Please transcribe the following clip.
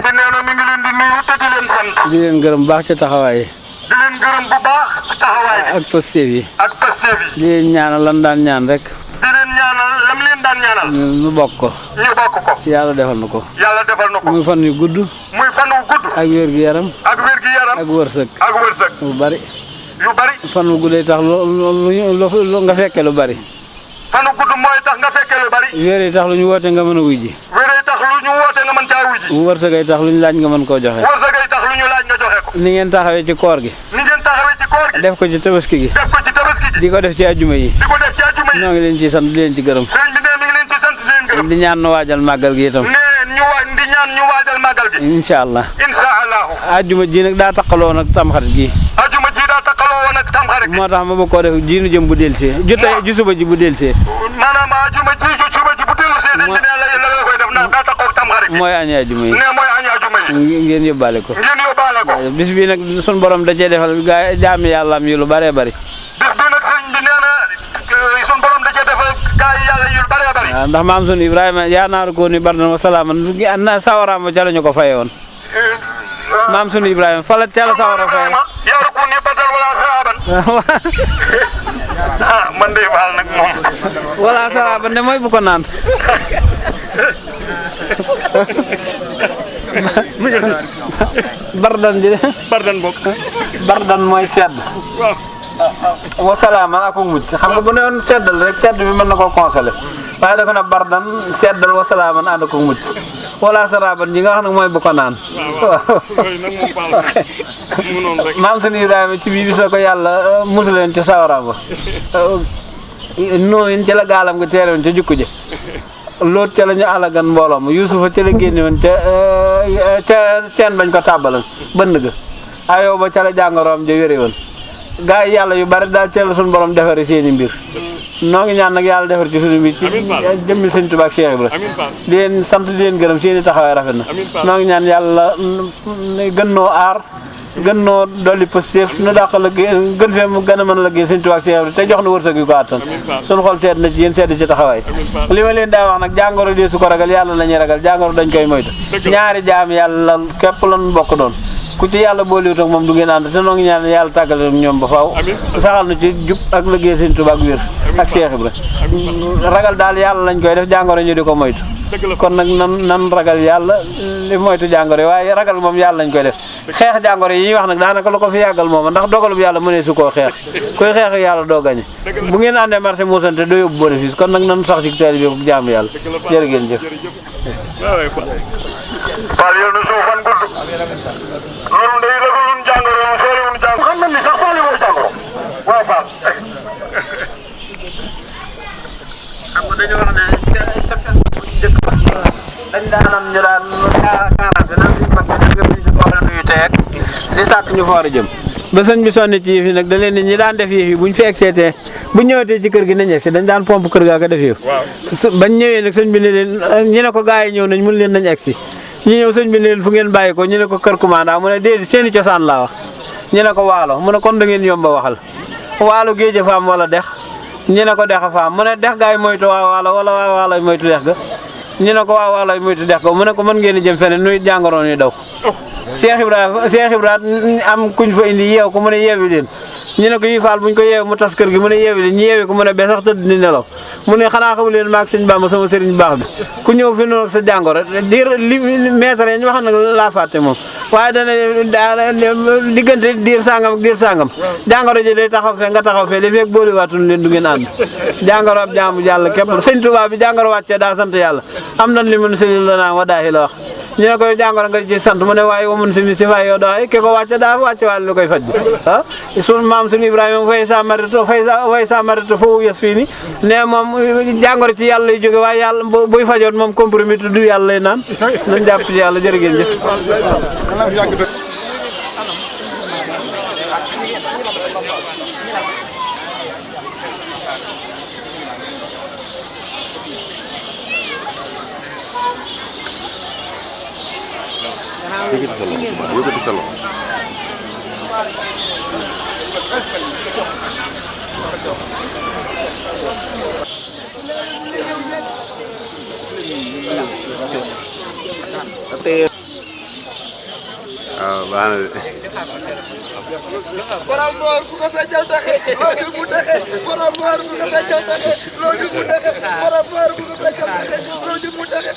bi nee na mi ngi leen di nuyu te di leen sant. di leen gërëm baax ci taxawaay yi. di leen gërëm bu baax taxawaay bi. ak posté yi. ak posté bi. di leen ñaanal lan daan ñaan rek. di leen ñaanal lam leen daan ñaanal. ñu bokk ko. ñu bokk ko. yàlla defal na ko. yàlla defal na ko. muy fan yu gudd. muy fan wu gudd. ak wér gu yaram. ak wér gi yaram. ak wërsëg. ak wërsëg. lu bari. yu bari. fan wu guddee tax lu nga fekke lu bari. fan wu gudd mooy tax nga fekkee lu bari. wéer yi tax lu ñu woote nga mën a wuy ji. wéer yi tax lu ñu woote nga mën caa wuy ji. wërsëg yi tax lu ñu laaj nga mën koo joxe. wërsëg yi tax lu ñu laaj nga joxe ko. ni ngeen taxawee ci koor gi. ni ngeen taxawee ci koor gi. def ko ci tabaski gi. def ko ci tabaski gi. di ko def ci ajjuma yi. di ko def ci ajjuma yi. ñoo ngi leen ci sant di leen ci gërëm. sëriñ bi nee mi ngi leen ci sant di leen gërëm. di ñaan nu waajal màggal gi itam. di ñaan ñu waajal màggal gi. incha allah. incha allahu. ajjuma ji nag daa taqaloo nag tamxarit gi. ajjuma ji daa taqaloo woon ak tamxarit gi. moo tax ma bëgg koo def ji nu jëm bu delsee. ju suba ji bu delsee. maanaam ajjuma ji suba ji bu delsee. dañ ne la koy def ndax daa taqoo ak tamxarit gi. mooy añi ajjuma yi. mooy añi ajjuma yi. ngeen yóbbaale ko. ngeen yóbbaale ko. bis bi nag sun borom da cee defal gaa jaami yàlla am yu lu bëree bëri. bis bi nag sëñ bi nee na sun borom da cee defal gaa yi yàlla yu bëree bëri. waaw ndax maam sunu Ibrahima yaa naaru ko ni bardan wa salaaman sawaraam ba ca la ñu ko faye woon. maam sunu Ibrahima fa la ca la sawara faye. yaa ko ni bardan wala salaaman. man de baal nag moom. wala salaaman de mooy bu ko naan. bardan ji de. bardan bokk. bardan mooy sedd. wa salaaman ak mucc xam nga bu ne woon seddal rek sedd bi mën na koo consoler waaye da ko na bardan seddal wa salaaman ànd ko mucc wala saraaban ji nga xam ne mooy bu ko naan. maam sunu Ibrahima ci bii bisoo ko yàlla musu leen ci sawaraam ba nooyin ci la gaalam nga teere woon ca jukku ji loot ca la ñu alagan mbooloo ma Yuusufa ca la génne woon ca teen bañ ko tàbbalan bënd ga ayoo ba ca la jàngoroom ja wére woon gaa yi yàlla yu bari daal teel suñu borom defari seeni mbir noo ngi ñaan nag yàlla defar ci suñu mbir ci jëmmi Sëñ Tuubaa ak Cheikh Ibra di leen sant di leen gërëm seeni taxawaay rafet na noo ngi ñaan yàlla gën noo aar gën noo dolli positif nu dàq la gën fee mu gën a mën a liggéey Sëñ Tuubaa ak Cheikh Ibra te jox nu wërsëg yu ko attan suñu xol seet na ci yéen seet ci taxawaay li ma leen daa wax nag jàngoro di su ko ragal yàlla la ñuy ragal jàngoro dañ koy moytu ñaari jaam yàlla képp lan bokk doon ku ci yàlla booliwut ak moom du ngeen ànd te noo ngi ñaan yàlla tàggale ak ñoom ba faaw saxal na ci jub ak liggéey Sëñ Tuubaa ak wér ak Cheikh Ibra ragal daal yàlla lañ koy def jàngoro ñu di ko moytu kon nag nan ragal yàlla li moytu jàngoro yi waaye ragal moom yàlla lañ koy def xeex jàngoro yi ñuy wax nag daanaka la ko fi yàggal moom ndax dogalub yàlla mënee su koo xeex koy xeex yàlla doo gañe bu ngeen àndee marché muusante doo yóbbu bénéfice kon nag nan sax ci teel bi ak jaamu yàlla jërë ngeen jëf Fall yow na suuf fan gudd loolu day ragalun jàngoro moom sooriwun jàngoro xam na ni sax sooriwun jàngoro waaw Fall xam nga dañoo wax ne dëkk dañ daanam ñu daan 40 naan si mag ñi nga fi ko xam yu teeg di sàkk ñu fa war a jëm ba sëñ bi sonni ci yëf yi nag da leen ni ñi daan def yëf yi buñ fi egseetee bu ñëwatee ci kër gi nañ egsi dañ daan pompe kër gaa ko def yëf bañ ñëwee nag sëñ bi ne leen ñu ne ko gaa yi ñëw nañ mun leen nañ egsi ñu ñëw sëñ bi ne leen fu ngeen bàyyi ko ñu ne ko kër commanda mu ne déedéet seeni cosaan laa wax ñu ne ko waalo mu ne kon da ngeen yomba waxal waalo géej a faam wala dex ñu ne ko dex a faam mu ne dex gaa yi moytu waa waalo wala waa waalo moytu dex ga ñu ne ko waa waalo moytu dex ga mu ne ko mën ngeen jëm feneen nuy jàngoroon yi daw Cheikh Ibrahima am kuñ fa indi yeew ko mu ne yeewi leen ñu ne ko yi faal buñ ko yeew mu tas kër gi mu ne yeewi leen ñu yeewi ko mu ne be sax tëdd ni nelaw mu ne xanaa xamu leen maag sëñ Bamba sama sëriñ baax bi ku ñëw fi noonu sa jàngoro diir li maître ñu wax nag laa fàtte moom waaye dana diggante diir sàngam ak diir sàngam jàngoro ji day taxaw fee nga taxaw fee li fekk booliwaatun leen du ngeen ànd jàngoro ab jaamu yàlla képp sëñ Tuubaa bi jàngoro wàccee daa sant yàlla am nan li mun sëñ la naan wa daahi la wax ñu ne koy jàngoro nga ci sant mu ne waaye wamun si ni si fay yow daay ki ko wàcce daa wàcce wàlle lu koy faj ah sun maam suñu Ibrahima fay sa marito foofu yes fii ni ne moom jàngoro ci yàlla lay jóge waaye yàlla buy fajoon moom compromis du yàlla lay naan nañ jàpp ci yàlla jërë ngeen jëf yëkkati sa loxo waaw baax na de. borom boor ku ko feccal taxe loo di mu taxe borom boor ku ko feccal taxe loo di mu taxe borom boor ku ko feccal taxe loo di mu taxe